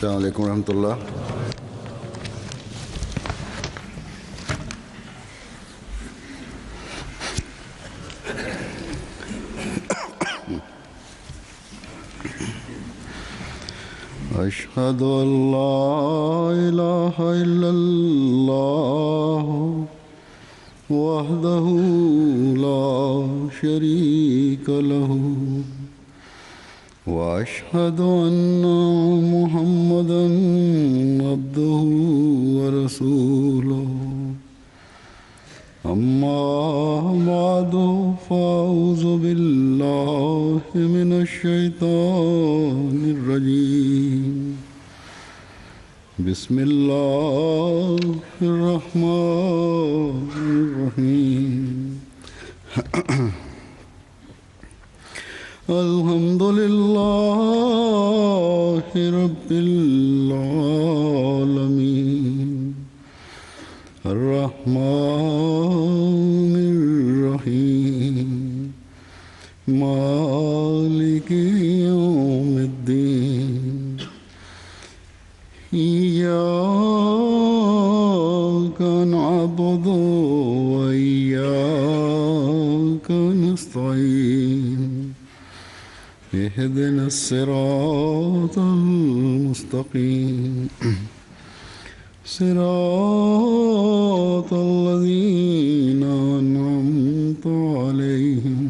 السلام عليكم ورحمة الله. أشهد أن لا إله إلا الله وحده لا شريك له وأشهد أن محمدًا عبده ورسوله أما بعد فأعوذ بالله من الشيطان الرجيم بسم الله الرحمن الرحيم الحمد لله رب العالمين الرحمن الرحيم مالك يوم الدين إياك نعبد وإياك نستعين اهدنا الصراط المستقيم صراط الذين أنعمت عليهم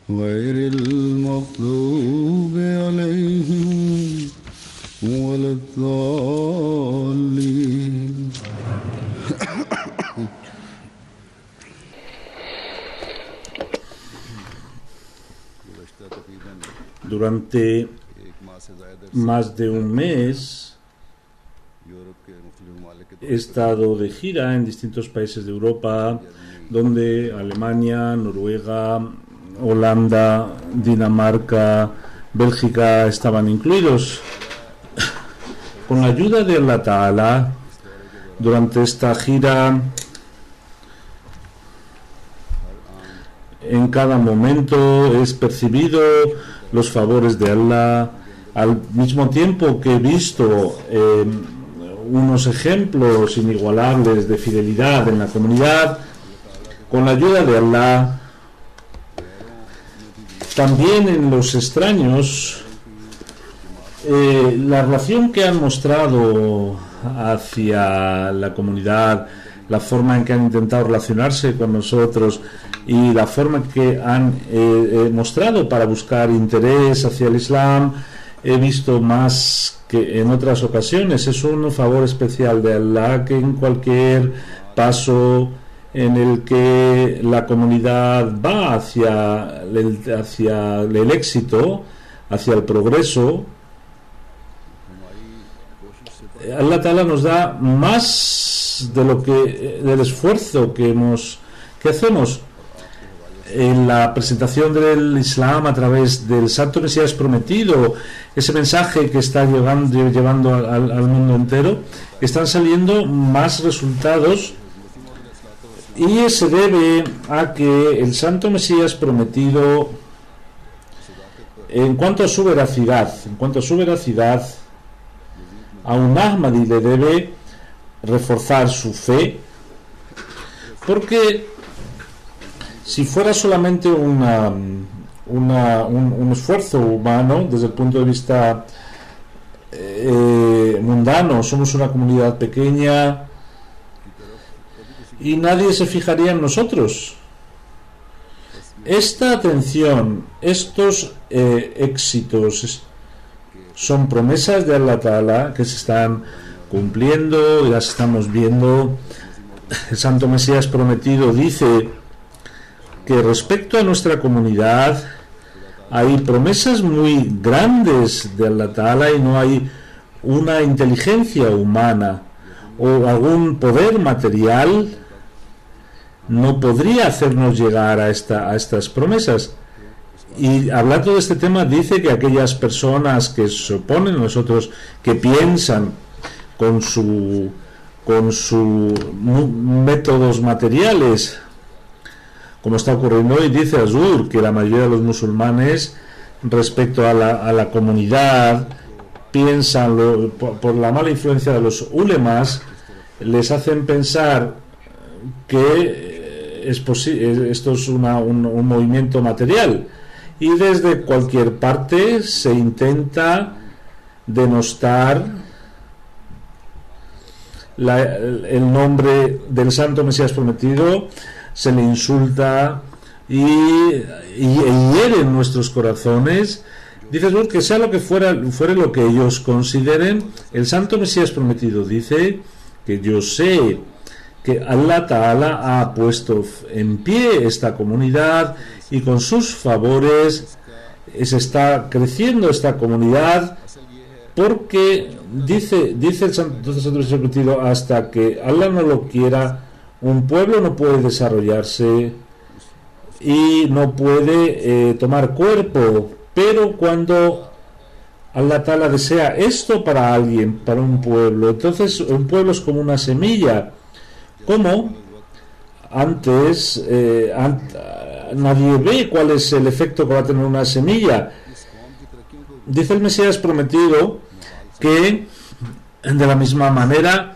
غير المغضوب عليهم ولا الضالين. Durante más de un mes he estado de gira en distintos países de Europa, donde Alemania, Noruega, Holanda, Dinamarca, Bélgica estaban incluidos. Con la ayuda de Allah Ta'ala, durante esta gira, en cada momento he percibido los favores de Allah, al mismo tiempo que he visto unos ejemplos inigualables de fidelidad en la comunidad. Con la ayuda de Allah, también en los extraños, la relación que han mostrado hacia la comunidad, la forma en que han intentado relacionarse con nosotros y la forma que han mostrado para buscar interés hacia el Islam, he visto más que en otras ocasiones. Es un favor especial de Allah que en cualquier paso en el que la comunidad va hacia el éxito, hacia el progreso, Allah Ta'ala nos da más de lo que del esfuerzo que hacemos. En la presentación del Islam a través del Santo Mesías prometido, ese mensaje que está llevando al mundo entero, están saliendo más resultados, y se debe a que el Santo Mesías prometido, en cuanto a su veracidad, a un Ahmadi le debe reforzar su fe, porque si fuera solamente un esfuerzo humano, desde el punto de vista mundano, somos una comunidad pequeña y nadie se fijaría en nosotros. Esta atención, estos éxitos son promesas de Allah Ta'ala que se están cumpliendo, y las estamos viendo. El Santo Mesías prometido dice que respecto a nuestra comunidad hay promesas muy grandes de Allah Ta'ala, y no hay una inteligencia humana o algún poder material no podría hacernos llegar a estas promesas. Y hablando de este tema, dice que aquellas personas que se oponen a nosotros, que piensan con sus métodos materiales, como está ocurriendo hoy, dice Azur que la mayoría de los musulmanes respecto a la comunidad piensan, por la mala influencia de los ulemas, les hacen pensar que esto es un movimiento material, y desde cualquier parte se intenta denostar el nombre del Santo Mesías prometido, se le insulta y hiere en nuestros corazones. Dice que sea lo que fuere lo que ellos consideren, el Santo Mesías prometido dice que yo sé que Allah Ta'ala ha puesto en pie esta comunidad y con sus favores se está creciendo esta comunidad, porque dice el Santo Mesías prometido, hasta que Allah no lo quiera, un pueblo no puede desarrollarse y no puede tomar cuerpo. Pero cuando Allah Ta'ala desea esto para alguien, para un pueblo, entonces un pueblo es como una semilla. Como antes nadie ve cuál es el efecto que va a tener una semilla. Dice el Mesías prometido que de la misma manera,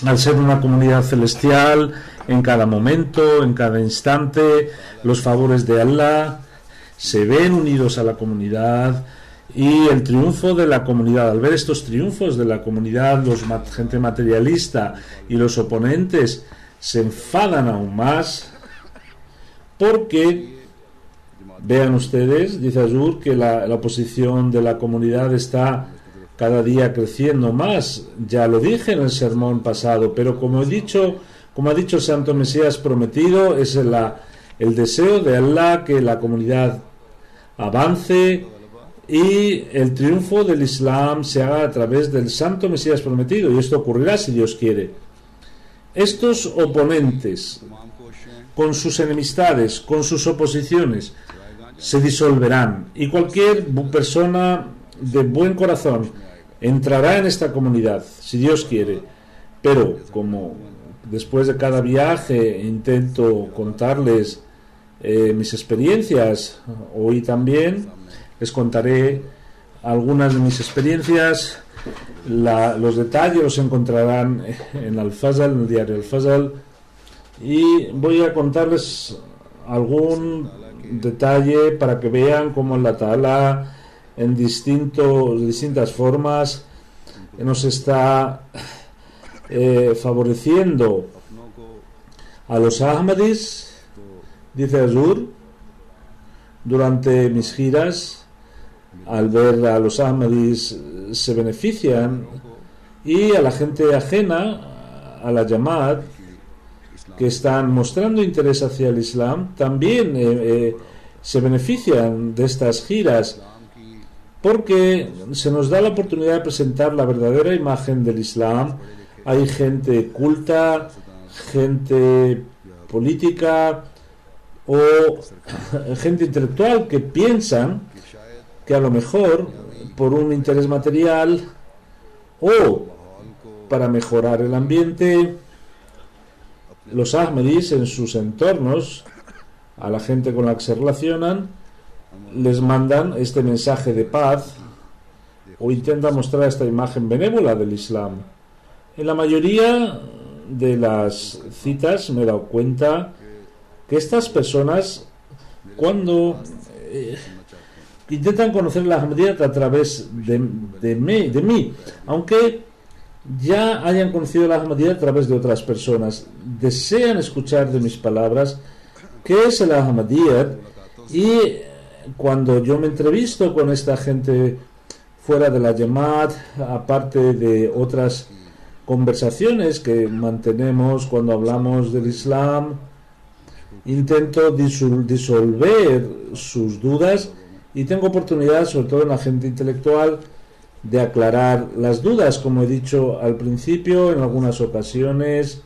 al ser una comunidad celestial, en cada momento, en cada instante, los favores de Allah se ven unidos a la comunidad, y el triunfo de la comunidad, al ver estos triunfos de la comunidad, gente materialista y los oponentes se enfadan aún más, porque vean ustedes, dice Azur, que la oposición de la comunidad está cada día creciendo más. Ya lo dije en el sermón pasado, pero como ha dicho el Santo Mesías prometido, es el deseo de Allah que la comunidad avance y el triunfo del Islam se haga a través del Santo Mesías prometido, y esto ocurrirá si Dios quiere. Estos oponentes, con sus enemistades, con sus oposiciones, se disolverán, y cualquier persona de buen corazón entrará en esta comunidad si Dios quiere. Pero como después de cada viaje intento contarles mis experiencias, hoy también les contaré algunas de mis experiencias. Los detalles los encontrarán en Al-Fazl, en el diario Al-Fazl, y voy a contarles algún detalle para que vean cómo Allah Ta'ala en distintas formas nos está favoreciendo a los Ahmadis. Dice Azur, durante mis giras, al ver a los Ahmadis se benefician, y a la gente ajena a la Jamaat que están mostrando interés hacia el Islam también se benefician de estas giras, porque se nos da la oportunidad de presentar la verdadera imagen del Islam. Hay gente culta, gente política o gente intelectual que piensan que a lo mejor por un interés material o para mejorar el ambiente, los Ahmadis en sus entornos, a la gente con la que se relacionan, les mandan este mensaje de paz o intentan mostrar esta imagen benévola del Islam. En la mayoría de las citas me he dado cuenta que estas personas, cuando intentan conocer la Ahmadiyyat a través de mí, aunque ya hayan conocido la Ahmadiyyat a través de otras personas, desean escuchar de mis palabras qué es el Ahmadiyyat. Y cuando yo me entrevisto con esta gente fuera de la Jamaat, aparte de otras conversaciones que mantenemos cuando hablamos del Islam, intento disolver sus dudas, y tengo oportunidad, sobre todo en la gente intelectual, de aclarar las dudas, como he dicho al principio. En algunas ocasiones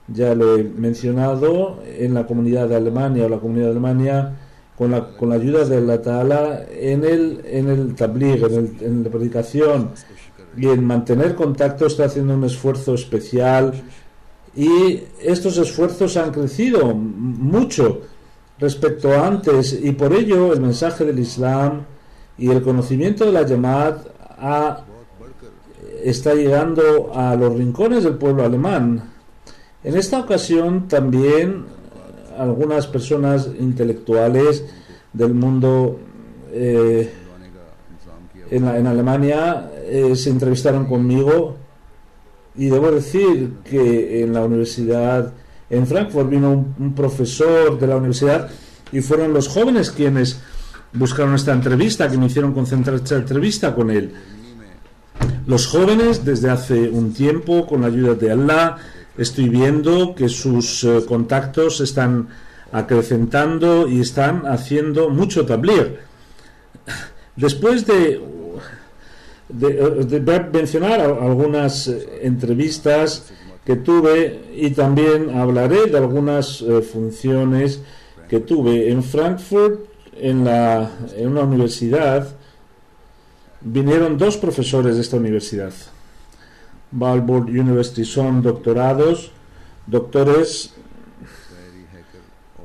ya lo he mencionado, en la comunidad de Alemania, con la ayuda de Allah Ta'ala, en el tabligh, en la predicación y en mantener contacto, estoy haciendo un esfuerzo especial, y estos esfuerzos han crecido mucho respecto a antes, y por ello el mensaje del Islam y el conocimiento de la Jamaat está llegando a los rincones del pueblo alemán. En esta ocasión también algunas personas intelectuales del mundo en Alemania se entrevistaron conmigo, y debo decir que en la universidad en Frankfurt vino un profesor de la universidad, y fueron los jóvenes quienes buscaron esta entrevista, que me hicieron concentrar esta entrevista con él. Los jóvenes, desde hace un tiempo, con la ayuda de Allah, estoy viendo que sus contactos están acrecentando y están haciendo mucho tabligh. Después de mencionar algunas entrevistas que tuve, y también hablaré de algunas funciones que tuve en Frankfurt, en una universidad. Vinieron dos profesores de esta universidad, Balboa University, son doctores,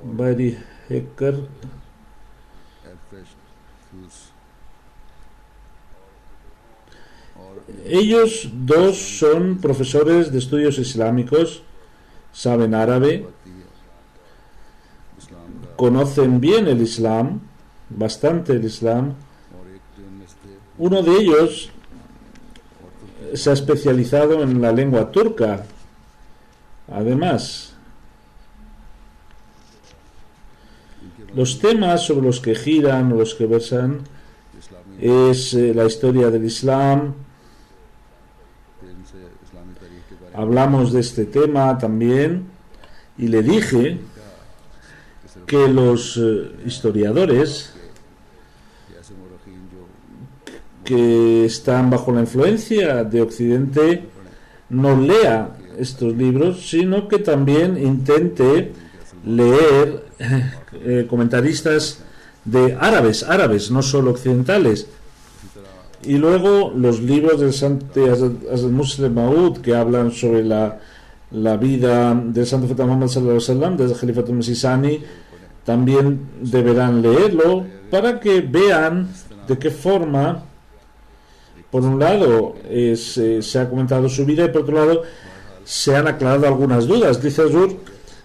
Barry Hecker, ellos dos son profesores de estudios islámicos, saben árabe, conocen bien el Islam, bastante el Islam. Uno de ellos se ha especializado en la lengua turca. Además, los temas sobre los que giran o los que versan es la historia del Islam. Hablamos de este tema también, y le dije que los historiadores que están bajo la influencia de Occidente no lea estos libros, sino que también intente leer comentaristas de árabes, no solo occidentales. Y luego los libros del Santo Muslim Maud, que hablan sobre la vida del Santo Profeta Muhammad sallallahu alaihi wasallam, desde el Khalifatul Masih Sani, también deberán leerlo para que vean de qué forma, por un lado, se ha comentado su vida, y por otro lado se han aclarado algunas dudas. Dice Azur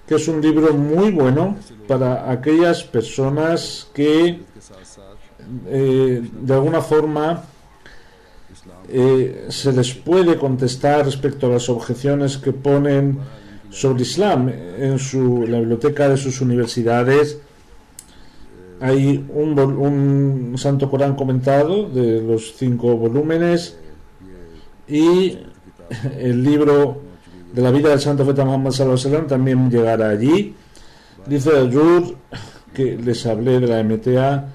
que es un libro muy bueno para aquellas personas que de alguna forma se les puede contestar respecto a las objeciones que ponen sobre Islam. En la biblioteca de sus universidades hay un Santo Corán comentado de los 5 volúmenes, y el libro de la vida del Santo Profeta Muhammad sallallahu alaihi wasallam también llegará allí. Dice Ayur que les hablé de la MTA,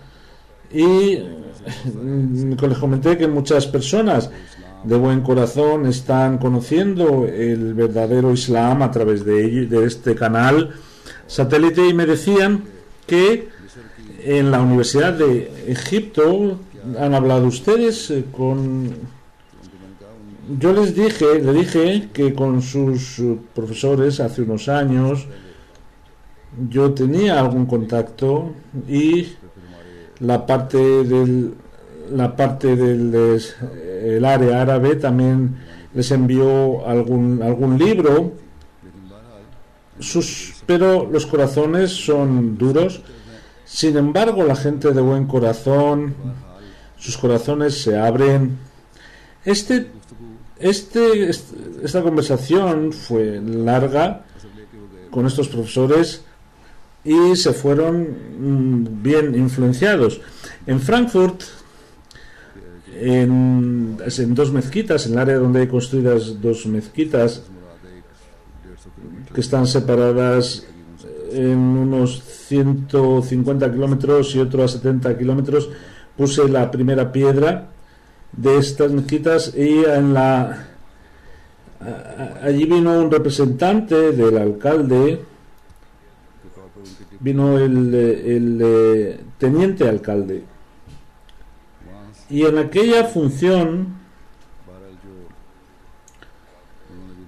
y les comenté que muchas personas de buen corazón están conociendo el verdadero Islam a través de este canal satélite, y me decían que en la Universidad de Egipto han hablado ustedes yo le dije que con sus profesores hace unos años yo tenía algún contacto, y la parte del el área árabe también les envió algún libro. Pero los corazones son duros. Sin embargo, la gente de buen corazón, sus corazones se abren. Esta conversación fue larga con estos profesores, y se fueron bien influenciados. En Frankfurt, en 2 mezquitas, en el área donde hay construidas 2 mezquitas que están separadas en unos 150 kilómetros y otro a 70 kilómetros, puse la primera piedra de estas mezquitas, y allí vino un representante del alcalde, vino el teniente alcalde, y en aquella función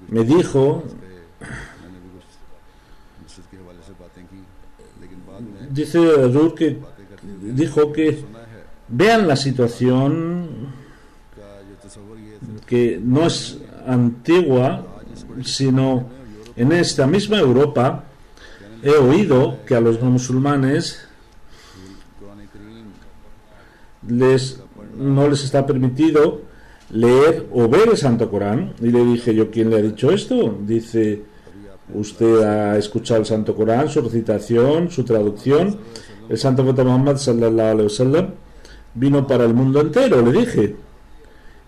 me dijo, dice Azur, que dijo que vean la situación que no es antigua, sino en esta misma Europa he oído que a los no musulmanes no les está permitido leer o ver el Santo Corán. Y le dije yo, ¿quién le ha dicho esto? Dice, usted ha escuchado el Santo Corán, su recitación, su traducción. El Santo Profeta Muhammad sallallahu alaihi wasallam vino para el mundo entero, le dije.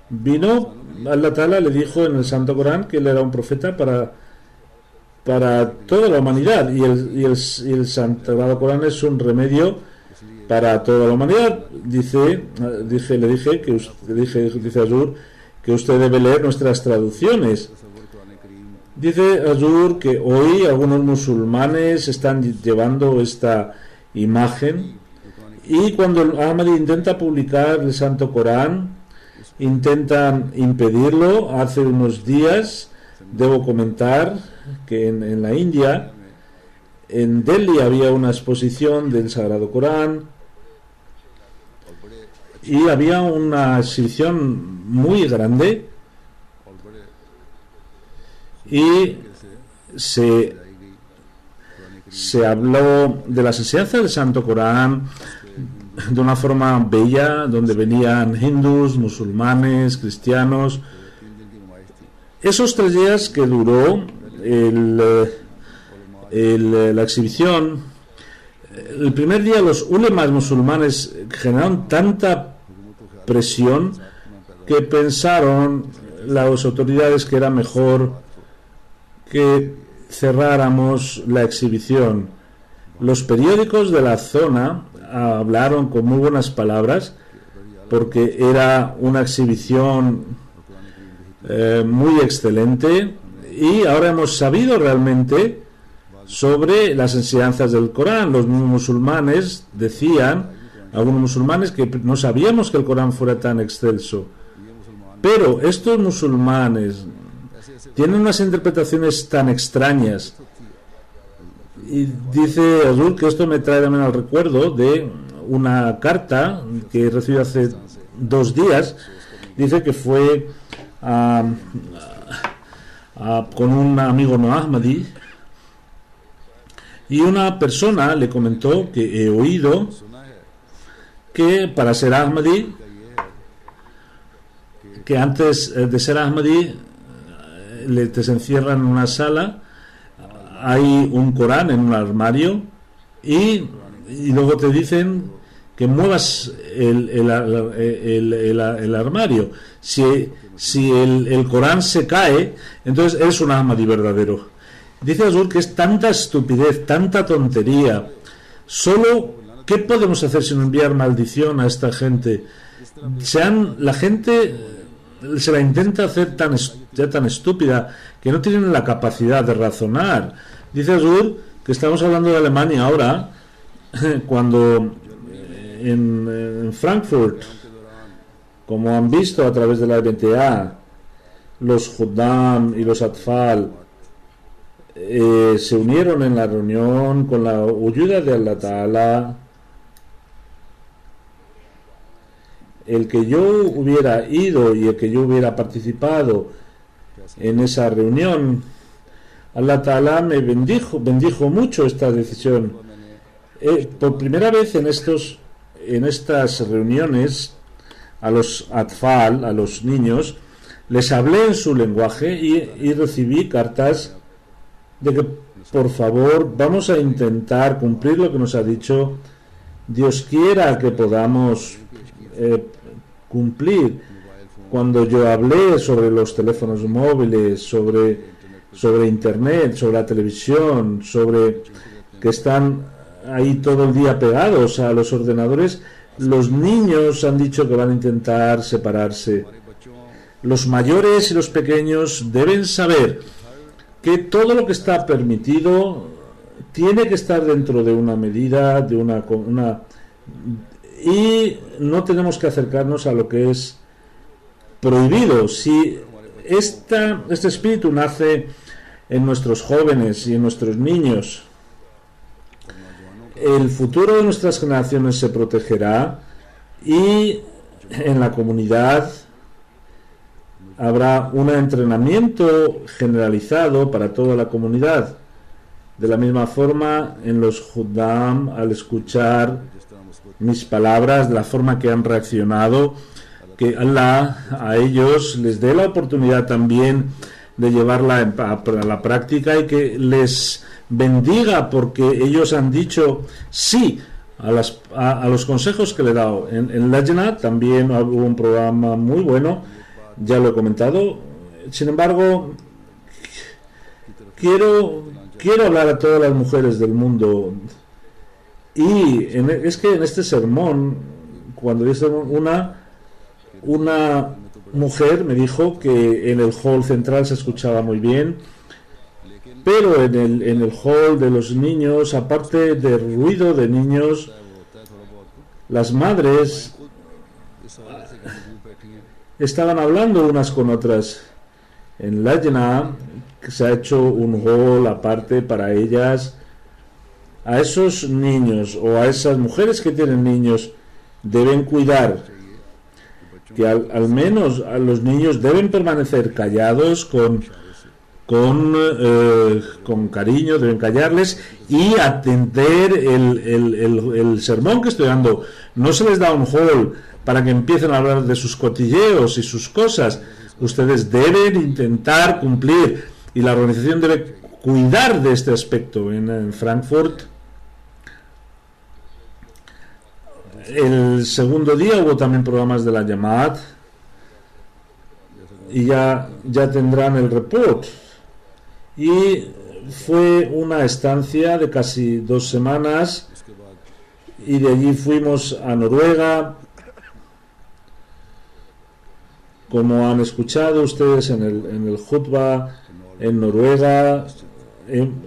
Vino, Allah Ta'ala le dijo en el Santo Corán que él era un profeta para toda la humanidad, y el Sagrado Corán es un remedio para toda la humanidad. Dice Azur que usted debe leer nuestras traducciones. Dice Azur que hoy algunos musulmanes están llevando esta imagen, y cuando Ahmadi intenta publicar el Santo Corán intentan impedirlo. Hace unos días debo comentar que en la India, en Delhi, había una exposición del Sagrado Corán y había una exhibición muy grande, y se habló de las enseñanzas del Santo Corán de una forma bella, donde venían hindús, musulmanes, cristianos. Esos 3 días que duró la exhibición, el primer día los ulemas musulmanes generaron tanta presión que pensaron las autoridades que era mejor que cerráramos la exhibición. Los periódicos de la zona hablaron con muy buenas palabras porque era una exhibición muy excelente, y ahora hemos sabido realmente sobre las enseñanzas del Corán. Los musulmanes decían, algunos musulmanes, que no sabíamos que el Corán fuera tan excelso, pero estos musulmanes tienen unas interpretaciones tan extrañas. Y dice Azul que esto me trae también al recuerdo de una carta que recibí hace 2 días. Dice que fue con un amigo no Ahmadi, y una persona le comentó que he oído que para ser Ahmadi, que antes de ser Ahmadi te encierran en una sala, hay un Corán en un armario, y luego te dicen que muevas el armario. Si el Corán se cae, entonces eres un Ahmadi verdadero. Dice Azul que es tanta estupidez, tanta tontería. Solo, ¿qué podemos hacer sino enviar maldición a esta gente? La gente se la intenta hacer tan estúpida que no tienen la capacidad de razonar. Dice Azul que estamos hablando de Alemania ahora, cuando en Frankfurt, como han visto a través de la BTA, los Juddam y los Atfal se unieron en la reunión con la ayuda de Allah Ta'ala. El que yo hubiera ido y el que yo hubiera participado en esa reunión, Allah Ta'ala me bendijo mucho esta decisión. Por primera vez en estas reuniones, a los atfal, a los niños, les hablé en su lenguaje y recibí cartas de que por favor vamos a intentar cumplir lo que nos ha dicho. Dios quiera que podamos cumplir. Cuando yo hablé sobre los teléfonos móviles, sobre internet, sobre la televisión, sobre que están ahí todo el día pegados a los ordenadores, los niños han dicho que van a intentar separarse. Los mayores y los pequeños deben saber que todo lo que está permitido tiene que estar dentro de una medida, y no tenemos que acercarnos a lo que es prohibido. Si este espíritu nace en nuestros jóvenes y en nuestros niños, el futuro de nuestras generaciones se protegerá, y en la comunidad habrá un entrenamiento generalizado para toda la comunidad. De la misma forma, en los Juddam, al escuchar mis palabras, de la forma que han reaccionado, que Allah a ellos les dé la oportunidad también de llevarla a la práctica y que les bendiga, porque ellos han dicho sí a los consejos que le he dado. En Lajna también hubo un programa muy bueno, ya lo he comentado. Sin embargo, quiero hablar a todas las mujeres del mundo, y es que en este sermón, cuando dice una mujer me dijo que en el hall central se escuchaba muy bien, pero en el hall de los niños, aparte del ruido de niños, las madres estaban hablando unas con otras. En Lajna se ha hecho un hall aparte para ellas. A esos niños o a esas mujeres que tienen niños deben cuidar que al menos a los niños deben permanecer callados con cariño, deben callarles y atender el sermón que estoy dando. No se les da un hall para que empiecen a hablar de sus cotilleos y sus cosas. Ustedes deben intentar cumplir, y la organización debe cuidar de este aspecto. En Frankfurt, el segundo día hubo también programas de la Jamaat, y ya tendrán el report, y fue una estancia de casi 2 semanas, y de allí fuimos a Noruega. Como han escuchado ustedes en el Jutba, en Noruega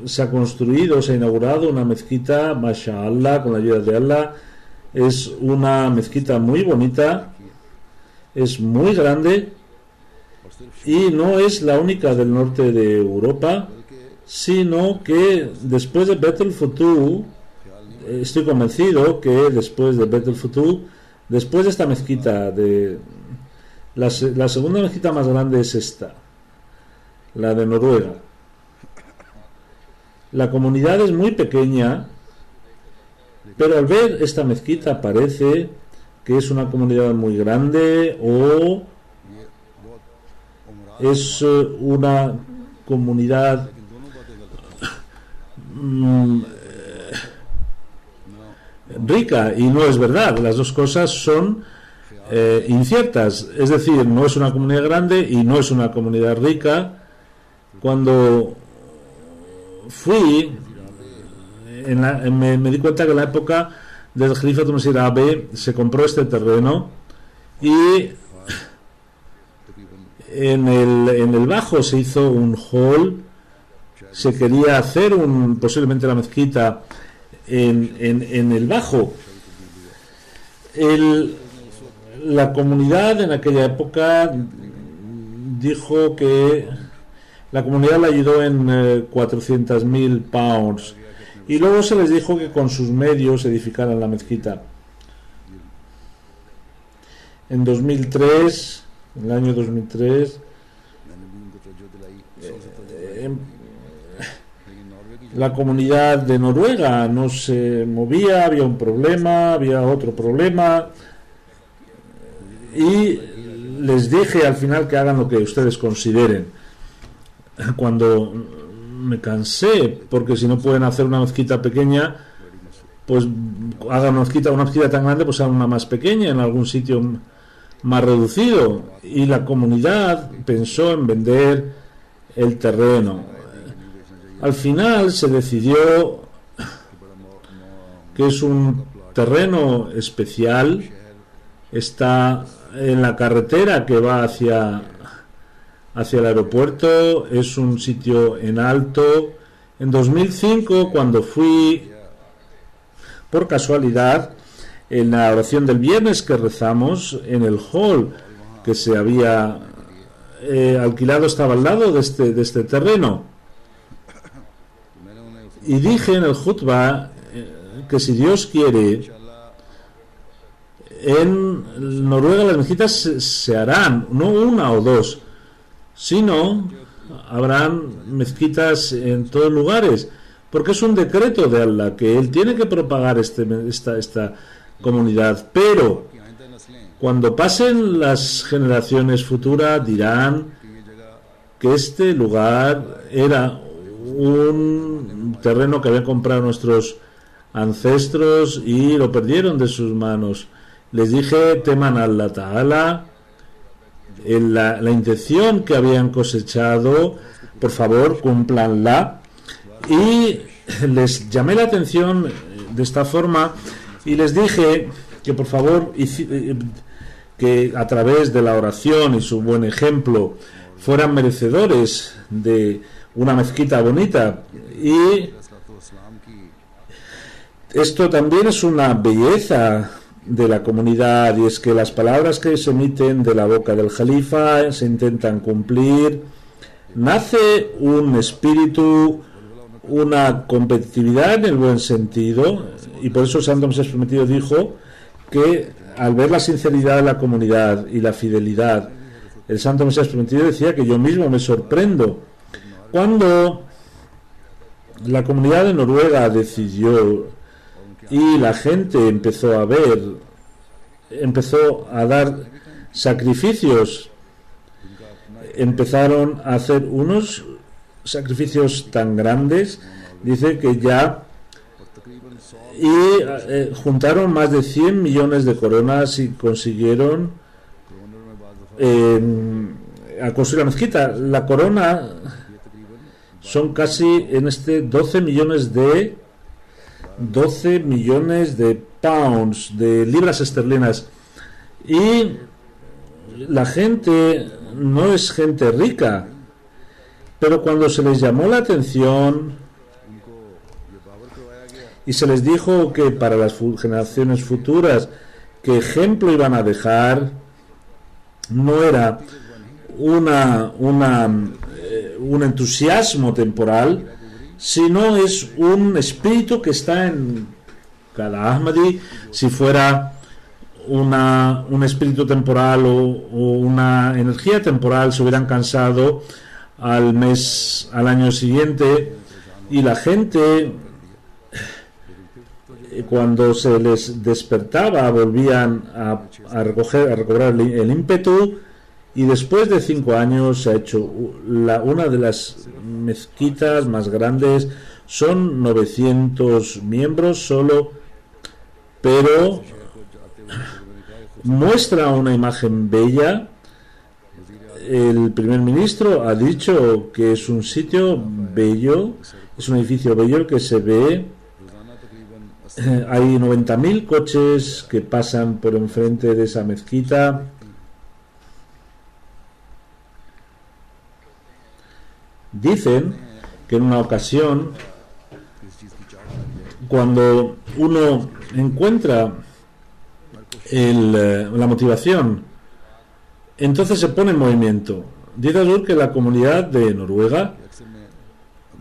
se ha construido, se ha inaugurado una mezquita, Masha'Allah, con la ayuda de Allah. Es una mezquita muy bonita, es muy grande, y no es la única del norte de Europa, sino que después de Bet el Futuh, estoy convencido que después de Bet el Futuh, después de esta mezquita, la segunda mezquita más grande es esta, la de Noruega. La comunidad es muy pequeña, pero al ver esta mezquita parece que es una comunidad muy grande, o es una comunidad rica, y no es verdad. Las dos cosas son inciertas. Es decir, no es una comunidad grande y no es una comunidad rica. Cuando fui, me di cuenta que en la época del Khalifa Masih Abe se compró este terreno, y en el bajo se hizo un hall. Se quería hacer posiblemente la mezquita en el bajo. La comunidad en aquella época dijo que la comunidad le ayudó en 400.000 pounds, y luego se les dijo que con sus medios edificaran la mezquita. En el año 2003, la comunidad de Noruega no se movía, había un problema, había otro problema, y les dije al final que hagan lo que ustedes consideren. Cuando me cansé, porque si no pueden hacer una mezquita pequeña, pues hagan una mezquita tan grande, pues hagan una más pequeña en algún sitio más reducido. Y la comunidad pensó en vender el terreno. Al final se decidió que es un terreno especial, está en la carretera que va hacia el aeropuerto, es un sitio en alto. En 2005, cuando fui por casualidad en la oración del viernes que rezamos en el hall que se había alquilado, estaba al lado de este terreno, y dije en el Jutba que si Dios quiere, en Noruega las mezquitas se harán, no una o dos, Si no, habrán mezquitas en todos lugares, porque es un decreto de Allah que Él tiene que propagar esta comunidad. Pero cuando pasen las generaciones futuras dirán que este lugar era un terreno que habían comprado nuestros ancestros y lo perdieron de sus manos. Les dije, teman a Allah Ta'ala, la intención que habían cosechado, por favor, cúmplanla. Y les llamé la atención de esta forma y les dije que por favor, que a través de la oración y su buen ejemplo fueran merecedores de una mezquita bonita. Y esto también es una belleza de la comunidad, y es que las palabras que se emiten de la boca del Jalifa se intentan cumplir. Nace un espíritu, una competitividad en el buen sentido, y por eso el Santo Mesías Prometido dijo que al ver la sinceridad de la comunidad y la fidelidad, el Santo Mesías Prometido decía que yo mismo me sorprendo cuando la comunidad de Noruega decidió y la gente empezó a dar sacrificios, empezaron a hacer unos sacrificios tan grandes, dice que ya, y juntaron más de 100 millones de coronas y consiguieron a construir la mezquita. La corona son casi en 12 millones de pounds, de libras esterlinas, y la gente no es gente rica, pero cuando se les llamó la atención y se les dijo que para las generaciones futuras qué ejemplo iban a dejar, no era un entusiasmo temporal, sino es un espíritu que está en cada Ahmadi. Si fuera un espíritu temporal o una energía temporal, se hubieran cansado al año siguiente, y la gente, cuando se les despertaba, volvían a recobrar el ímpetu. Y después de 5 años se ha hecho una de las mezquitas más grandes. Son 900 miembros solo, pero muestra una imagen bella. El primer ministro ha dicho que es un sitio bello, es un edificio bello el que se ve. Hay 90.000 coches que pasan por enfrente de esa mezquita. Dicen que en una ocasión, cuando uno encuentra la motivación, entonces se pone en movimiento. Dice Azur que la comunidad de Noruega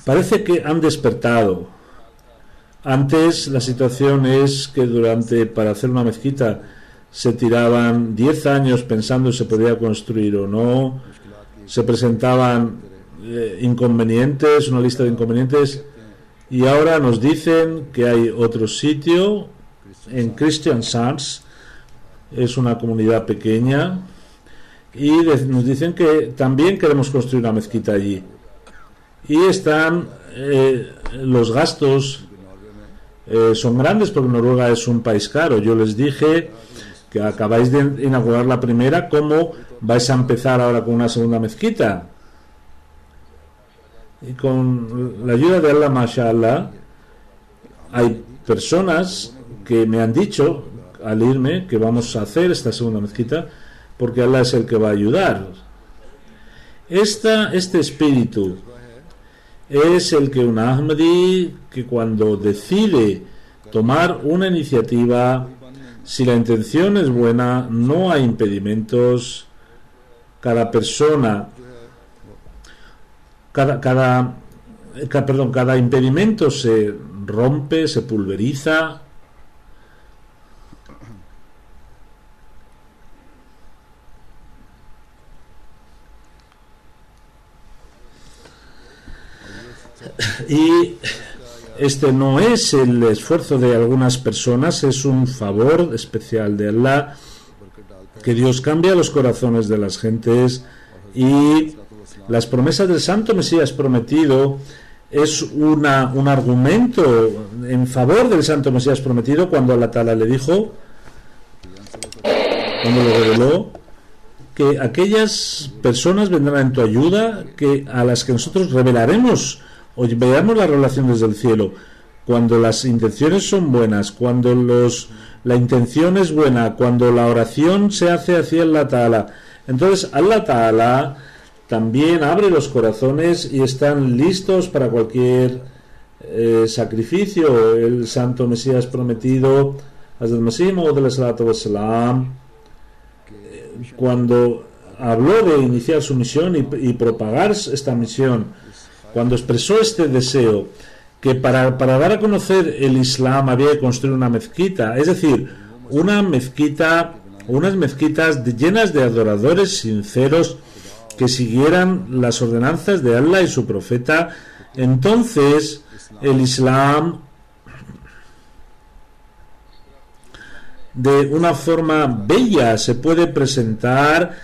parece que han despertado. Antes la situación es que para hacer una mezquita se tiraban 10 años pensando si se podía construir o no, se presentaban inconvenientes, una lista de inconvenientes, y ahora nos dicen que hay otro sitio en Kristiansand, es una comunidad pequeña, y nos dicen que también queremos construir una mezquita allí, y están los gastos son grandes porque Noruega es un país caro. Yo les dije que acabáis de inaugurar la primera, ¿cómo vais a empezar ahora con una segunda mezquita? Y con la ayuda de Allah, mashallah, hay personas que me han dicho al irme que vamos a hacer esta segunda mezquita porque Allah es el que va a ayudar. Este espíritu es el que un Ahmadi, que cuando decide tomar una iniciativa, si la intención es buena, no hay impedimentos. Cada persona, cada impedimento se rompe, se pulveriza. Y este no es el esfuerzo de algunas personas, es un favor especial de Allah, que Dios cambia los corazones de las gentes, y las promesas del Santo Mesías prometido es un argumento en favor del Santo Mesías prometido, cuando Allah Ta'ala le dijo, cuando lo reveló, que aquellas personas vendrán en tu ayuda, que a las que nosotros revelaremos o veamos la revelación desde el cielo, cuando las intenciones son buenas, cuando la intención es buena, cuando la oración se hace hacia Allah Ta'ala. Entonces Allah Ta'ala también abre los corazones y están listos para cualquier sacrificio. El Santo Mesías prometido, Hazrat Masih Maud alayhi salatu wassalam, cuando habló de iniciar su misión y propagar esta misión, cuando expresó este deseo, que para dar a conocer el Islam había que construir una mezquita, es decir, unas mezquitas llenas de adoradores sinceros que siguieran las ordenanzas de Allah y su profeta, entonces el Islam de una forma bella se puede presentar,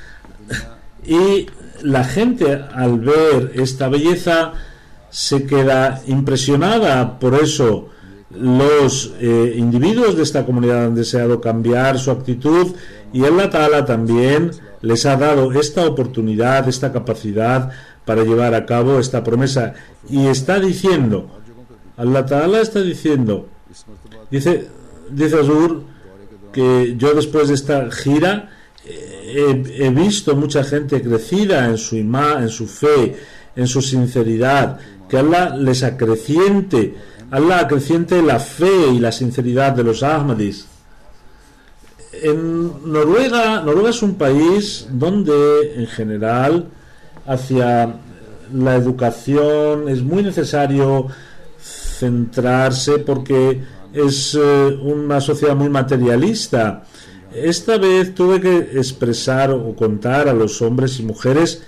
y la gente al ver esta belleza se queda impresionada. Por eso los individuos de esta comunidad han deseado cambiar su actitud, y Allah Ta'ala también les ha dado esta oportunidad, esta capacidad para llevar a cabo esta promesa. Y está diciendo, Allah Ta'ala está diciendo, dice Azur, que yo después de esta gira he visto mucha gente crecida en su imán, en su fe, en su sinceridad, que Allah les acreciente, Allah acreciente la fe y la sinceridad de los Ahmadis. En Noruega es un país donde en general hacia la educación es muy necesario centrarse, porque es una sociedad muy materialista. Esta vez tuve que expresar o contar a los hombres y mujeres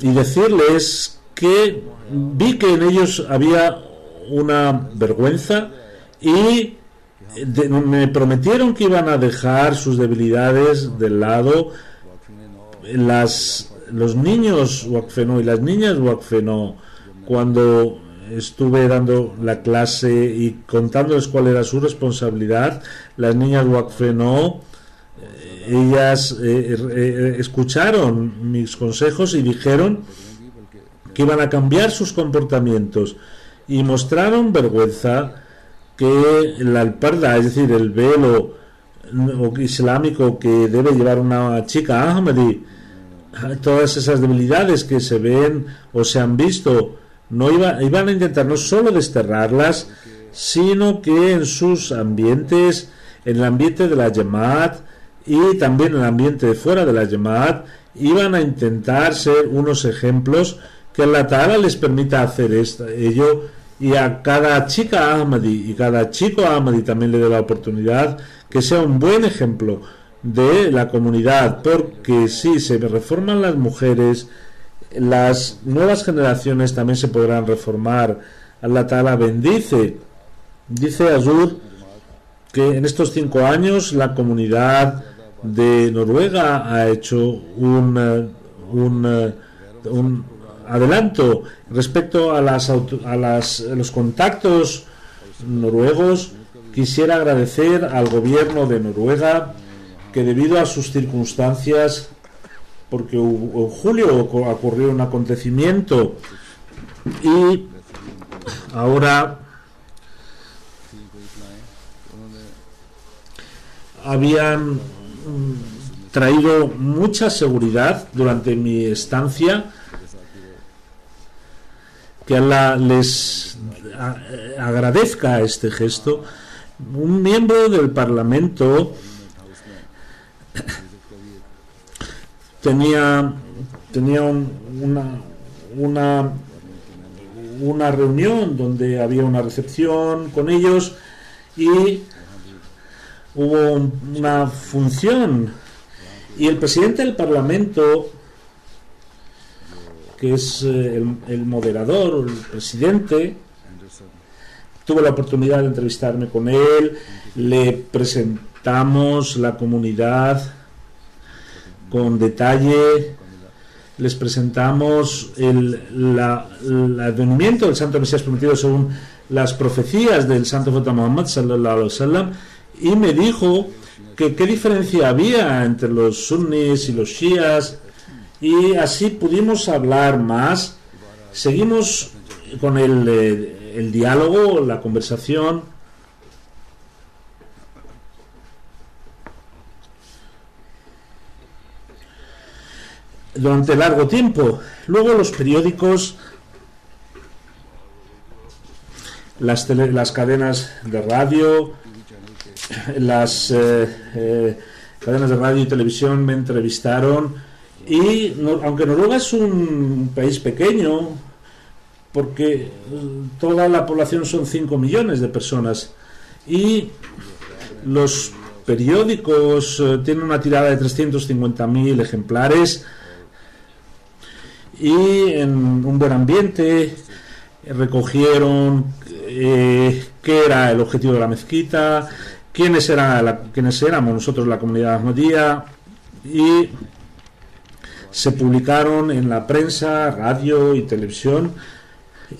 y decirles que vi que en ellos había una vergüenza, y me prometieron que iban a dejar sus debilidades de lado. Los niños Waqfeno y las niñas Waqfeno, cuando estuve dando la clase y contándoles cuál era su responsabilidad, las niñas Waqfeno, ellas escucharon mis consejos y dijeron que iban a cambiar sus comportamientos, y mostraron vergüenza, que la alparda, es decir, el velo islámico que debe llevar una chica Ahmadi, todas esas debilidades que se ven o se han visto, iban a intentar no solo desterrarlas, sino que en sus ambientes, en el ambiente de la Jamaat y también en el ambiente de fuera de la Jamaat, iban a intentar ser unos ejemplos, que Allah Ta'ala les permita hacer ello, y a cada chica Ahmadi y cada chico Ahmadi también le dé la oportunidad, que sea un buen ejemplo de la comunidad, porque si se reforman las mujeres, las nuevas generaciones también se podrán reformar. Allah Ta'ala bendice. Dice Azur que en estos 5 años la comunidad de Noruega ha hecho un adelanto respecto a los contactos noruegos. Quisiera agradecer al gobierno de Noruega, que debido a sus circunstancias, porque en julio ocurrió un acontecimiento y ahora habían traído mucha seguridad durante mi estancia, que Allah les agradezca este gesto. Un miembro del Parlamento tenía una reunión donde había una recepción con ellos y hubo una función, y el presidente del Parlamento, que es el moderador, el presidente. Tuve la oportunidad de entrevistarme con él, le presentamos la comunidad con detalle, les presentamos el advenimiento del Santo Mesías prometido según las profecías del Santo Profeta Muhammad sallallahu alaihi wasallam, y me dijo que qué diferencia había entre los sunnis y los shias, y así pudimos hablar más. Seguimos con el diálogo, la conversación. Durante largo tiempo. Luego los periódicos, las cadenas de radio, las cadenas de radio y televisión me entrevistaron, y aunque Noruega es un país pequeño, porque toda la población son 5 millones de personas, y los periódicos tienen una tirada de 350.000 ejemplares, y en un buen ambiente recogieron qué era el objetivo de la mezquita, quiénes éramos nosotros, la comunidad ahmadía, y se publicaron en la prensa, radio y televisión,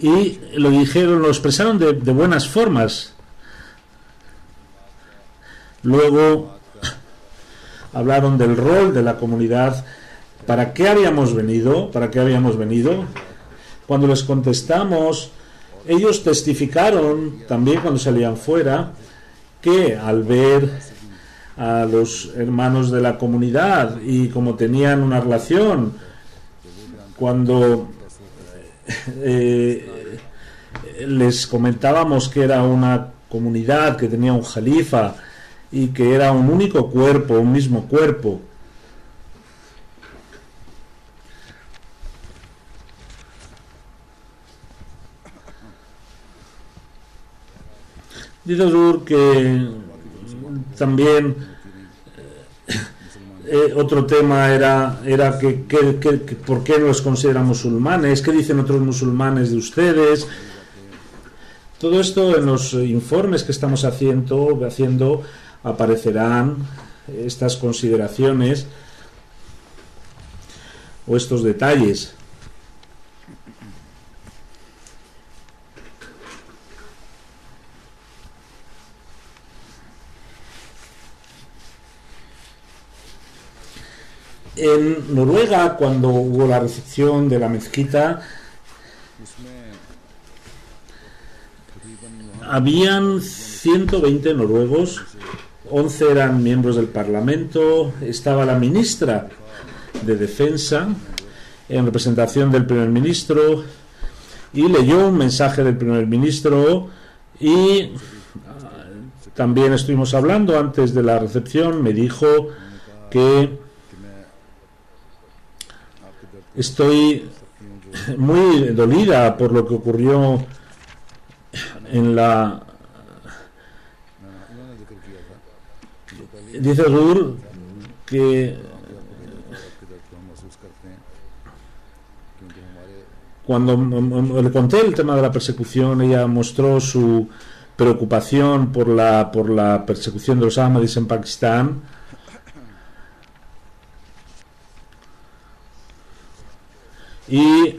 y lo expresaron de buenas formas. Luego hablaron del rol de la comunidad, para qué habíamos venido. Cuando les contestamos, ellos testificaron también cuando salían fuera que al ver a los hermanos de la comunidad y como tenían una relación, cuando les comentábamos que era una comunidad que tenía un jalifa y que era un único cuerpo, un mismo cuerpo, dice Zur que también otro tema era que por qué no los consideran musulmanes, qué dicen otros musulmanes de ustedes. Todo esto en los informes que estamos haciendo aparecerán estas consideraciones o estos detalles. En Noruega, cuando hubo la recepción de la mezquita, habían 120 noruegos, 11 eran miembros del Parlamento, estaba la ministra de Defensa en representación del primer ministro, y leyó un mensaje del primer ministro, y también estuvimos hablando antes de la recepción. Me dijo que estoy muy dolida por lo que ocurrió en la... Dice Zur que cuando le conté el tema de la persecución, ella mostró su preocupación por la persecución de los Ahmadis en Pakistán. Y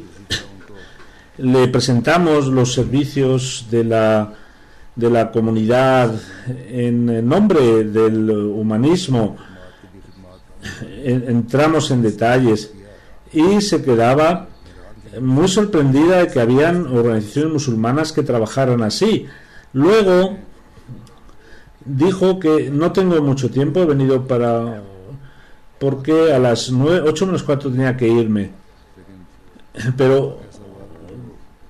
le presentamos los servicios de la comunidad en nombre del humanismo. Entramos en detalles y se quedaba muy sorprendida de que habían organizaciones musulmanas que trabajaran así. Luego dijo que no tengo mucho tiempo, he venido porque a las 8 menos 4 tenía que irme. Pero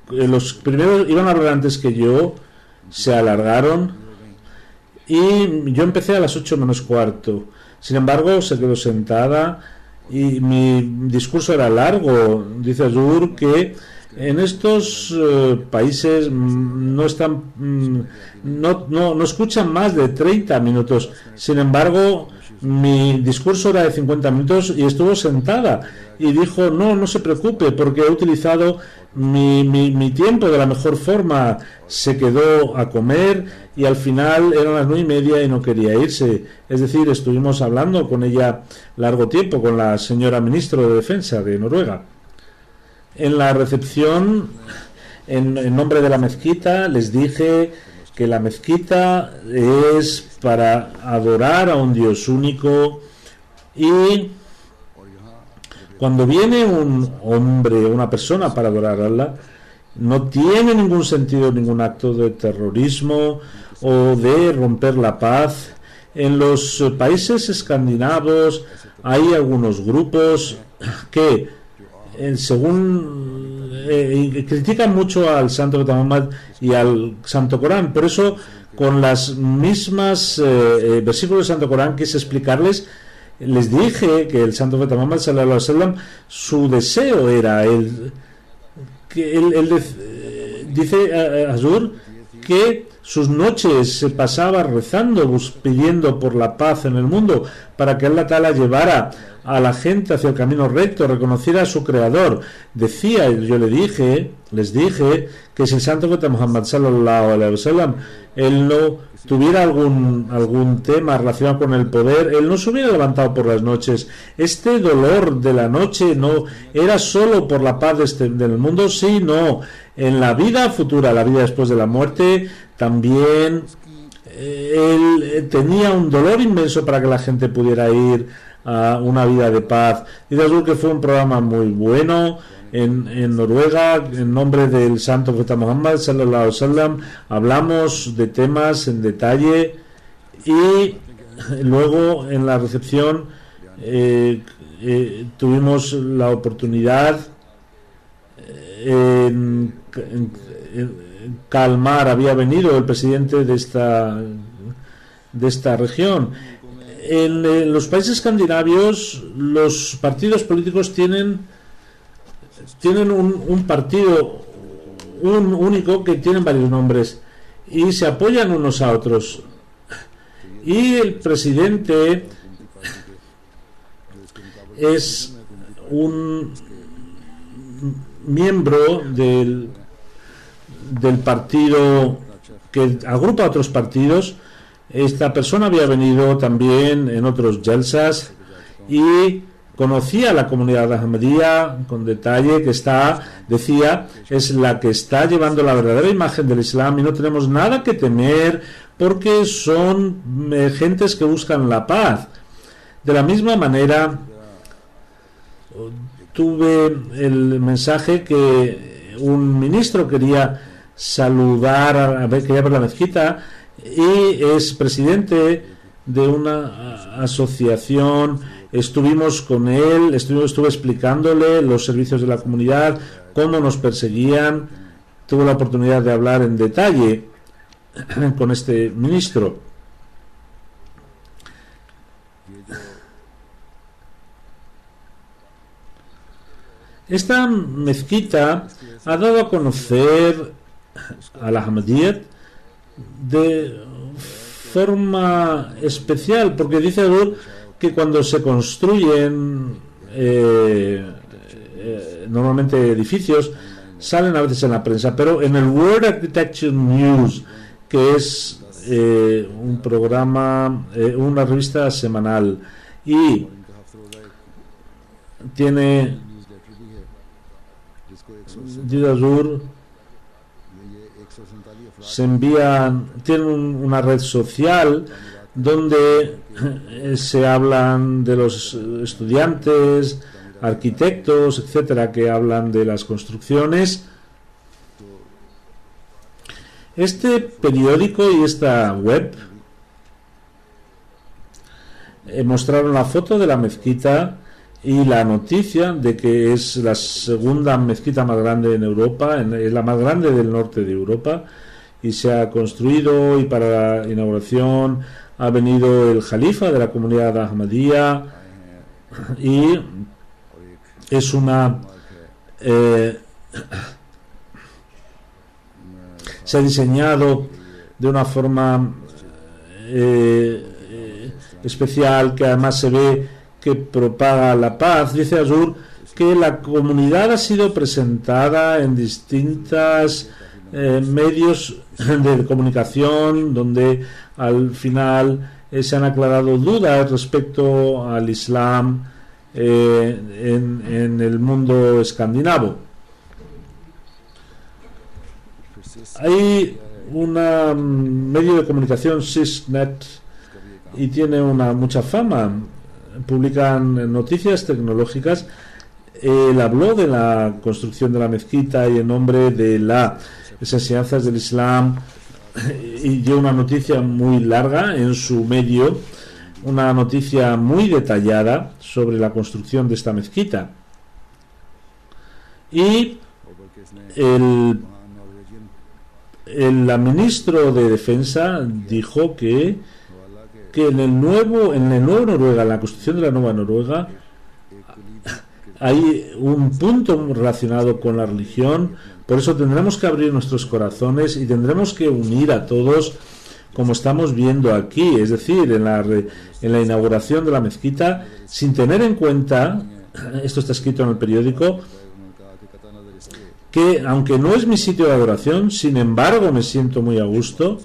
los primeros iban a hablar antes que yo, se alargaron, y yo empecé a las 8 menos cuarto. Sin embargo, se quedó sentada y mi discurso era largo. Dice Zur que En estos países no están no escuchan más de 30 minutos. Sin embargo, mi discurso era de 50 minutos y estuvo sentada y dijo, no se preocupe porque he utilizado mi tiempo de la mejor forma. Se quedó a comer y al final eran las 9:30 y no quería irse. Es decir, estuvimos hablando con ella largo tiempo, con la señora ministro de Defensa de Noruega. En la recepción, en nombre de la mezquita, les dije que la mezquita es para adorar a un Dios único, y cuando viene un hombre, una persona para adorar a Allah, no tiene ningún sentido ningún acto de terrorismo o de romper la paz. En los países escandinavos hay algunos grupos que critican mucho al Santo Profeta Muhammad y al Santo Corán. Por eso, con las mismas versículos del Santo Corán quise explicarles. Les dije que el Santo Profeta Muhammad sallallahu alaihi wasallam, su deseo era dice Azur que sus noches se pasaba rezando, pidiendo por la paz en el mundo, para que Allah Ta'ala llevara a la gente hacia el camino recto, reconociera a su creador. Decía, yo les dije que si el Santo Profeta Muhammad sallallahu alaihi wasallam él no tuviera algún tema relacionado con el poder, él no se hubiera levantado por las noches. Este dolor de la noche no era solo por la paz del mundo, sino en la vida futura, la vida después de la muerte. También él tenía un dolor inmenso para que la gente pudiera ir a una vida de paz. Y de que fue un programa muy bueno en Noruega, en nombre del Santo Profeta Muhammad sallallahu alaihi wasallam. Hablamos de temas en detalle, y luego en la recepción tuvimos la oportunidad en calmar. Había venido el presidente de esta región. En los países escandinavios, los partidos políticos tienen un partido único que tienen varios nombres y se apoyan unos a otros, y el presidente es un miembro del partido que agrupa a otros partidos. Esta persona había venido también en otros jalsas y conocía a la comunidad Ahmadía con detalle, que decía, es la que está llevando la verdadera imagen del Islam, y no tenemos nada que temer porque son gentes que buscan la paz. De la misma manera, tuve el mensaje que un ministro quería quería ver la mezquita, y es presidente de una asociación. Estuvimos con él, estuve explicándole los servicios de la comunidad, cómo nos perseguían. Tuve la oportunidad de hablar en detalle con este ministro. Esta mezquita ha dado a conocer a la Ahmadiyyat de forma especial, porque dice que cuando se construyen normalmente edificios, salen a veces en la prensa, pero en el World Architecture News, que es un programa, una revista semanal, y tiene Didazur, tiene una red social donde se hablan de los estudiantes, arquitectos, etcétera, que hablan de las construcciones. Este periódico y esta web mostraron la foto de la mezquita y la noticia de que es la segunda mezquita más grande en Europa, es la más grande del norte de Europa, y se ha construido, y para la inauguración ha venido el Jalifa de la comunidad Ahmadía, y es una se ha diseñado de una forma especial, que además se ve que propaga la paz. Dice Azur que la comunidad ha sido presentada en distintos medios de comunicación, donde al final se han aclarado dudas respecto al Islam en el mundo escandinavo. Hay un medio de comunicación, Sysnet, y tiene mucha fama. Publican noticias tecnológicas. Él habló de la construcción de la mezquita y en nombre de las enseñanzas del Islam, y dio una noticia muy larga en su medio, una noticia muy detallada sobre la construcción de esta mezquita. Y el ministro de Defensa dijo que en el nuevo Noruega, en la construcción de la nueva Noruega, hay un punto relacionado con la religión. Por eso tendremos que abrir nuestros corazones y tendremos que unir a todos, como estamos viendo aquí, es decir, en la inauguración de la mezquita, sin tener en cuenta, esto está escrito en el periódico, que aunque no es mi sitio de adoración, sin embargo me siento muy a gusto,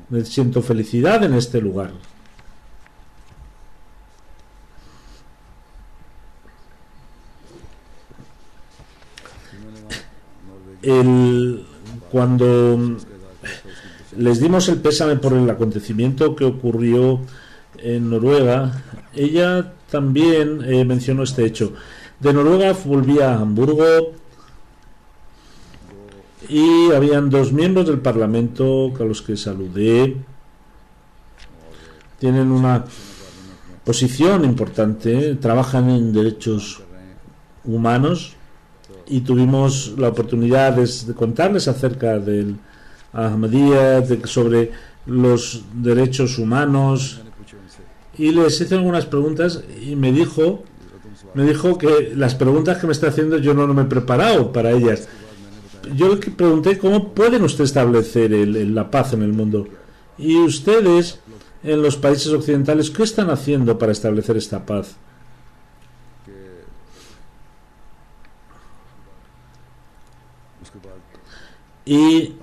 me siento felicidad en este lugar. Cuando les dimos el pésame por el acontecimiento que ocurrió en Noruega, ella también mencionó este hecho. De Noruega volvía a Hamburgo y habían 2 miembros del Parlamento a los que saludé. Tienen una posición importante, trabajan en derechos humanos, y tuvimos la oportunidad de contarles acerca del Ahmadiyya, sobre los derechos humanos, y les hice algunas preguntas y me dijo que las preguntas que me está haciendo yo no me he preparado para ellas. Yo le pregunté cómo pueden ustedes establecer la paz en el mundo, y ustedes en los países occidentales, ¿qué están haciendo para establecer esta paz? Y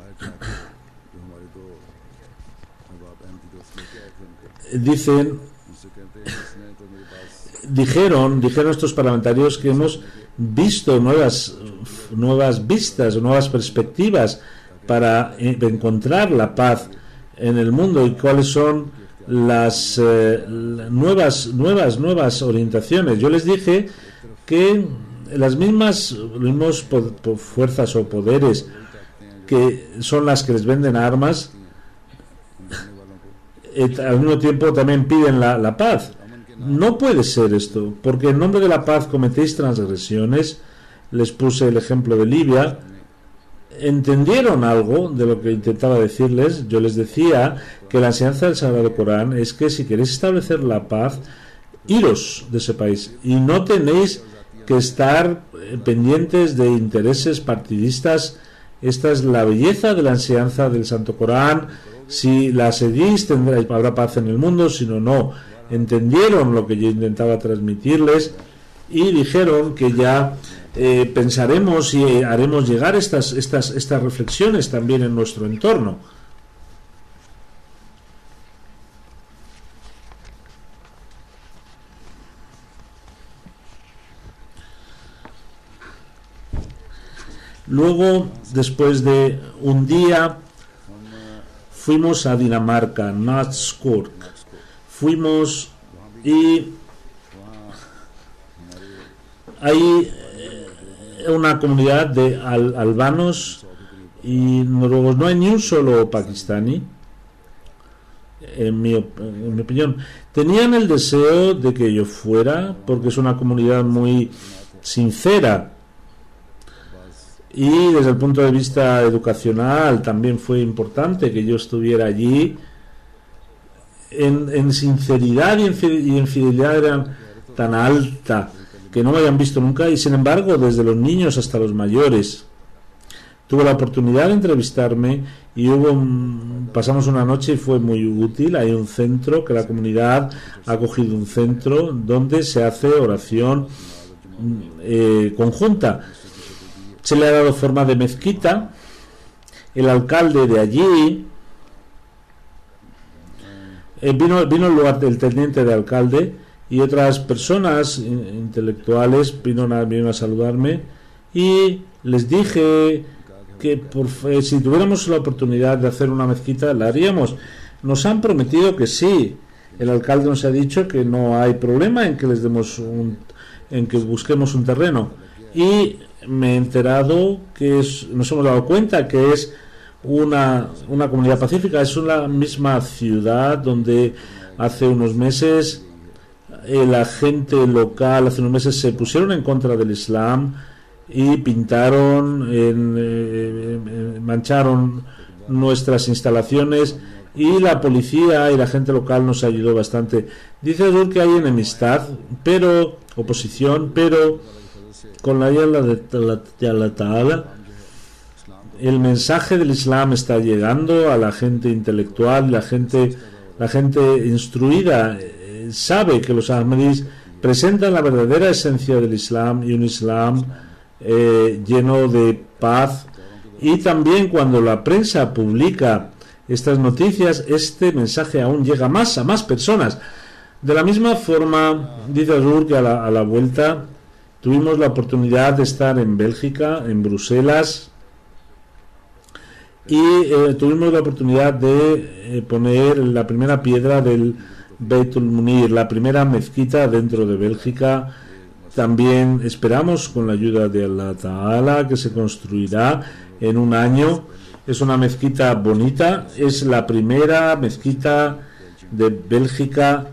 dijeron estos parlamentarios que hemos visto nuevas vistas, nuevas perspectivas para encontrar la paz en el mundo, y cuáles son las nuevas orientaciones. Yo les dije que los mismos fuerzas o poderes que son las que les venden armas, al mismo tiempo también piden la paz. No puede ser esto, porque en nombre de la paz cometéis transgresiones. Les puse el ejemplo de Libia. ¿Entendieron algo de lo que intentaba decirles? Yo les decía que la enseñanza del Sagrado Corán es que si queréis establecer la paz, iros de ese país, y no tenéis que estar pendientes de intereses partidistas. Esta es la belleza de la enseñanza del Santo Corán. Si la seguís, habrá paz en el mundo, si no, no. Entendieron lo que yo intentaba transmitirles y dijeron que ya pensaremos y haremos llegar estas reflexiones también en nuestro entorno. Luego, después de un día, fuimos a Dinamarca, Natskork. Fuimos y hay una comunidad de albanos y noruegos. No hay ni un solo pakistaní, en mi opinión. Tenían el deseo de que yo fuera, porque es una comunidad muy sincera. Y desde el punto de vista educacional también fue importante que yo estuviera allí. En sinceridad y en fidelidad eran tan alta que no me habían visto nunca, y sin embargo desde los niños hasta los mayores tuvo la oportunidad de entrevistarme y pasamos una noche y fue muy útil. Hay un centro que la comunidad ha cogido, un centro donde se hace oración conjunta. Se le ha dado forma de mezquita. El alcalde de allí vino en lugar del teniente de alcalde, y otras personas intelectuales vinieron a saludarme, y les dije que si tuviéramos la oportunidad de hacer una mezquita la haríamos. Nos han prometido que sí. El alcalde nos ha dicho que no hay problema en que les demos en que busquemos un terreno, y me he enterado que nos hemos dado cuenta que es una comunidad pacífica. Es la misma ciudad donde hace unos meses la gente local se pusieron en contra del Islam y pintaron, mancharon nuestras instalaciones, y la policía y la gente local nos ayudó bastante. Dice Azur que hay enemistad, oposición, pero con la ayuda de Allah Ta'ala el mensaje del Islam está llegando a la gente intelectual. La gente instruida sabe que los Ahmadis presentan la verdadera esencia del Islam, y un Islam lleno de paz. Y también cuando la prensa publica estas noticias, este mensaje aún llega a más personas. De la misma forma, dice Azur que a la vuelta tuvimos la oportunidad de estar en Bélgica, en Bruselas, y tuvimos la oportunidad de poner la primera piedra del Beitul Munir, la primera mezquita dentro de Bélgica. También esperamos, con la ayuda de Allah Ta'ala, que se construirá en un año. Es una mezquita bonita, es la primera mezquita de Bélgica.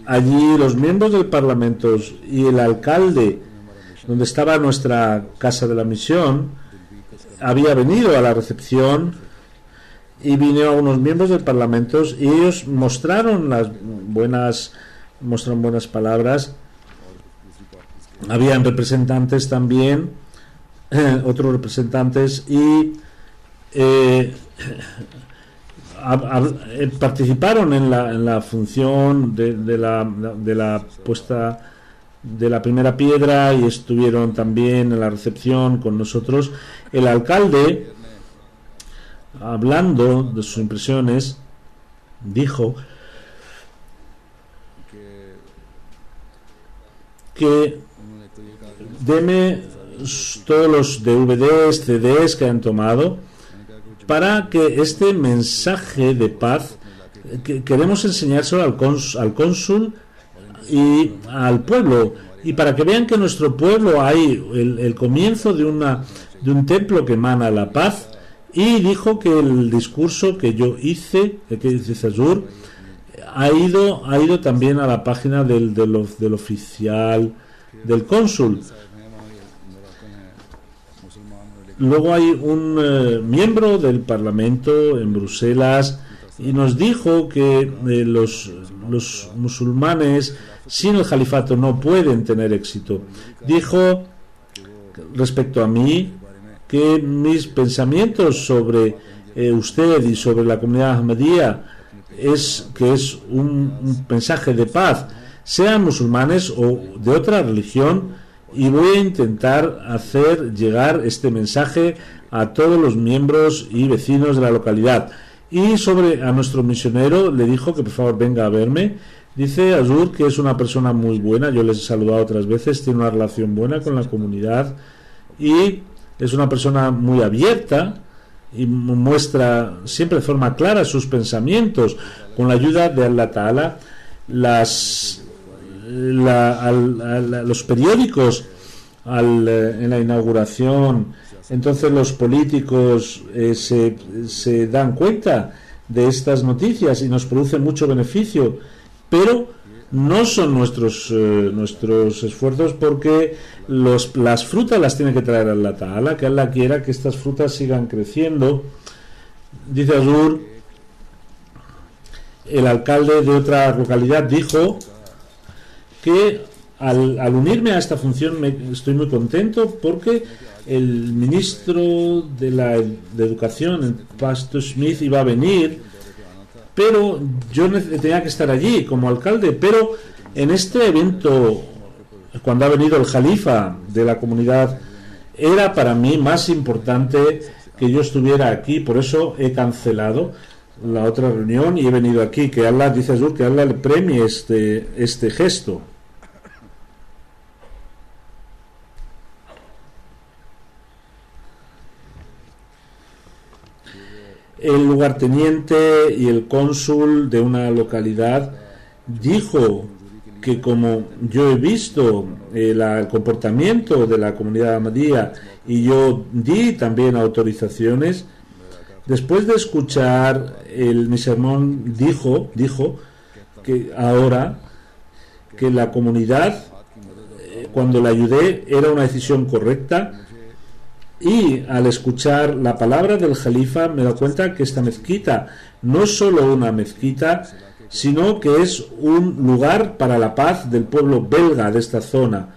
Allí los miembros del Parlamento y el alcalde, donde estaba nuestra casa de la misión, había venido a la recepción, y vinieron unos miembros del Parlamento y ellos mostraron buenas palabras. Habían representantes también, otros representantes, y participaron en la función de la puesta de la primera piedra, y estuvieron también en la recepción con nosotros. El alcalde, hablando de sus impresiones, dijo que deme todos los DVDs, CDs que han tomado, para que este mensaje de paz que queremos enseñárselo al cónsul y al pueblo, y para que vean que en nuestro pueblo hay el comienzo de un templo que emana la paz. Y dijo que el discurso que yo hice, que dice Azur, ha ido también a la página del oficial del cónsul. Luego hay un miembro del Parlamento en Bruselas, y nos dijo que los musulmanes sin el califato no pueden tener éxito. Dijo respecto a mí que mis pensamientos sobre usted y sobre la comunidad ahmadía es un mensaje de paz, sean musulmanes o de otra religión, y voy a intentar hacer llegar este mensaje a todos los miembros y vecinos de la localidad. Y a nuestro misionero le dijo que por favor venga a verme. Dice Azur que es una persona muy buena, yo les he saludado otras veces, tiene una relación buena con la comunidad, y es una persona muy abierta, y muestra siempre de forma clara sus pensamientos. Con la ayuda de Allah Ta'ala, los periódicos en la inauguración, entonces los políticos se dan cuenta de estas noticias y nos producen mucho beneficio, pero no son nuestros esfuerzos, porque las frutas las tiene que traer Allah Ta'ala, que Allah quiera que estas frutas sigan creciendo. Dice Azur, el alcalde de otra localidad dijo que al unirme a esta función estoy muy contento porque el ministro de Educación, el Pastor Smith, iba a venir, pero yo tenía que estar allí como alcalde. Pero en este evento, cuando ha venido el Jalifa de la comunidad, era para mí más importante que yo estuviera aquí. Por eso he cancelado la otra reunión y he venido aquí. Que Allah, dice Azul, que Allah le premie este gesto. El lugarteniente y el cónsul de una localidad dijo que, como yo he visto el comportamiento de la comunidad ahmadía y yo di también autorizaciones, después de escuchar mi sermón, dijo que ahora que la comunidad, cuando la ayudé, era una decisión correcta. Y al escuchar la palabra del Jalifa me doy cuenta que esta mezquita no es solo una mezquita, sino que es un lugar para la paz del pueblo belga de esta zona.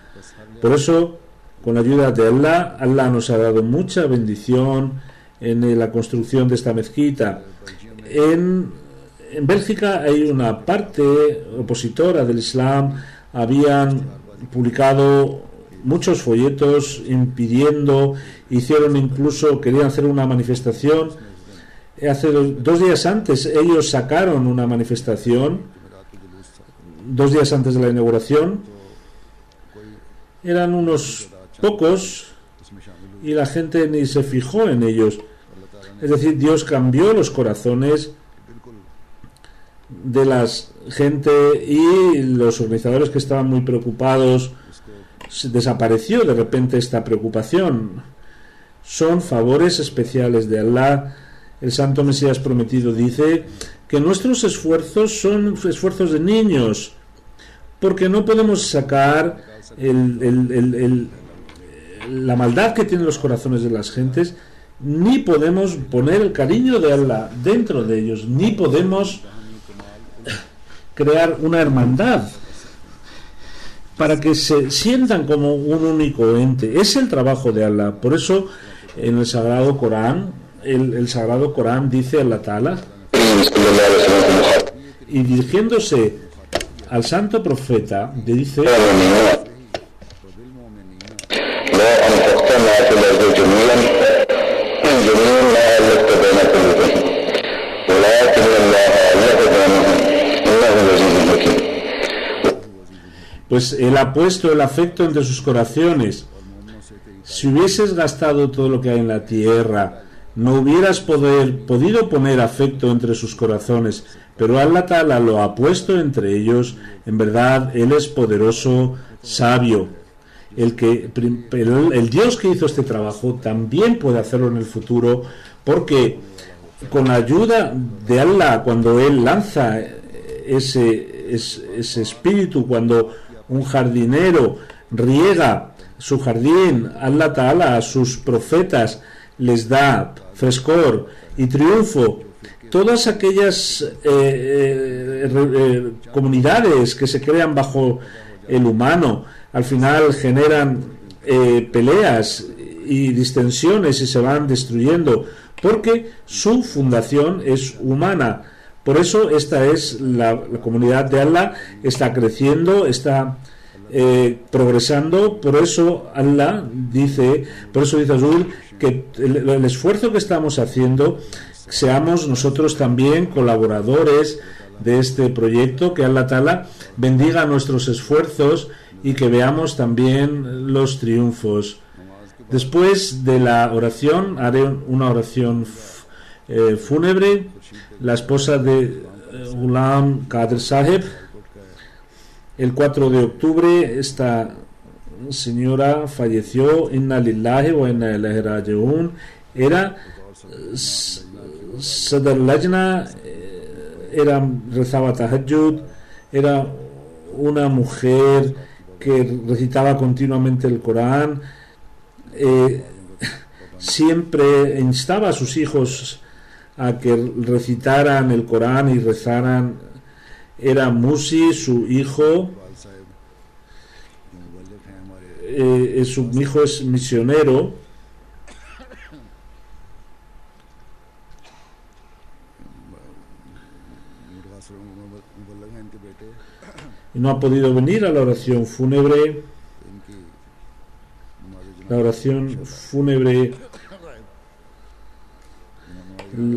Por eso, con la ayuda de Allah, Allah nos ha dado mucha bendición en la construcción de esta mezquita. En Bélgica hay una parte opositora del Islam, habían publicado muchos folletos impidiendo, querían hacer una manifestación. Hace 2 días antes ellos sacaron una manifestación, 2 días antes de la inauguración. Eran unos pocos y la gente ni se fijó en ellos. Es decir, Dios cambió los corazones de la gente y los organizadores, que estaban muy preocupados, desapareció de repente esta preocupación. Son favores especiales de Allah. El Santo Mesías prometido dice que nuestros esfuerzos son esfuerzos de niños, porque no podemos sacar la maldad que tienen los corazones de las gentes, ni podemos poner el cariño de Allah dentro de ellos, ni podemos crear una hermandad para que se sientan como un único ente. Es el trabajo de Allah. Por eso en el Sagrado Corán, el Sagrado Corán dice Allah Ta'ala, y dirigiéndose al santo profeta, le dice: pues Él ha puesto el afecto entre sus corazones. Si hubieses gastado todo lo que hay en la tierra, no hubieras podido poner afecto entre sus corazones, pero Allah Ta'ala lo ha puesto entre ellos. En verdad, Él es poderoso, sabio. El Dios que hizo este trabajo también puede hacerlo en el futuro, porque con la ayuda de Allah, cuando Él lanza ese espíritu, cuando un jardinero riega su jardín, Allah Ta'ala a sus profetas les da frescor y triunfo. Todas aquellas comunidades que se crean bajo el humano, al final generan peleas y distensiones y se van destruyendo, porque su fundación es humana. Por eso esta es la comunidad de Allah, está creciendo, está progresando. Por eso Allah dice, Azul, que el esfuerzo que estamos haciendo, seamos nosotros también colaboradores de este proyecto, que Allah Ta'ala bendiga nuestros esfuerzos y que veamos también los triunfos. Después de la oración haré una oración fúnebre. La esposa de Ghulam Qadir Saheb, el 4 de octubre, esta señora falleció. Inna lillahi wa inna ilaihi raji'un. Era Sadr Lajna, rezaba Tahajjud, era una mujer que recitaba continuamente el Corán, siempre instaba a sus hijos a que recitaran el Corán y rezaran. Era Musi, su hijo, mi hijo es misionero y no ha podido venir a la oración fúnebre. La oración fúnebre,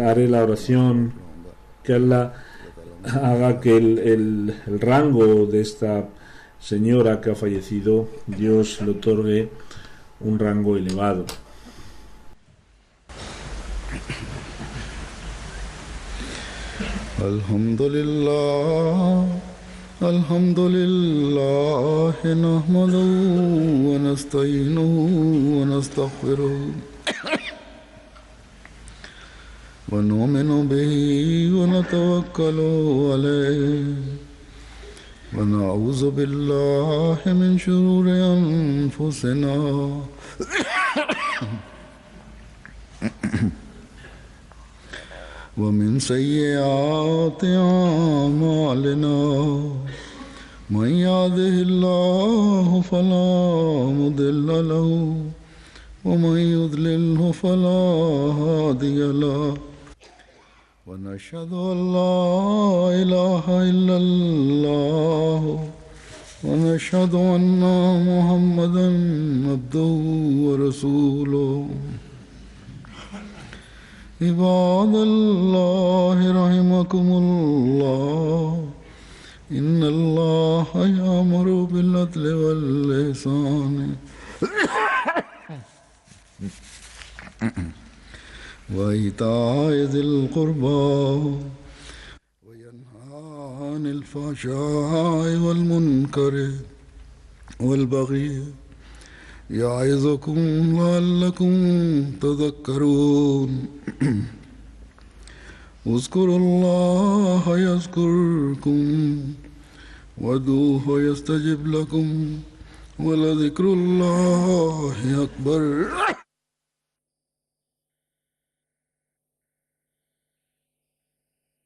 haré la oración que Allah haga que el rango de esta señora que ha fallecido, Dios le otorgue un rango elevado. Alhamdulillah, alhamdulillah, nahmaduhu wa nasta'inuhu wa nastaghfiruh wa nu'minu bihi wa natawakkalu alayhi wa na'udhu billahi min shururi anfusina ومن سيئات أعمالنا من يهده الله فلا مضل له ومن يضلله فلا هادي له ونشهد أن لا إله إلا الله ونشهد أن محمدا عبده ورسوله عباد الله رحمكم الله إن الله يأمر بالعدل والإحسان وإيتاء ذي القربى وينهى عن الفحشاء والمنكر والبغي يعظكم لعلكم تذكرون اذكروا الله يذكركم وادعوه يستجب لكم ولذكر الله أكبر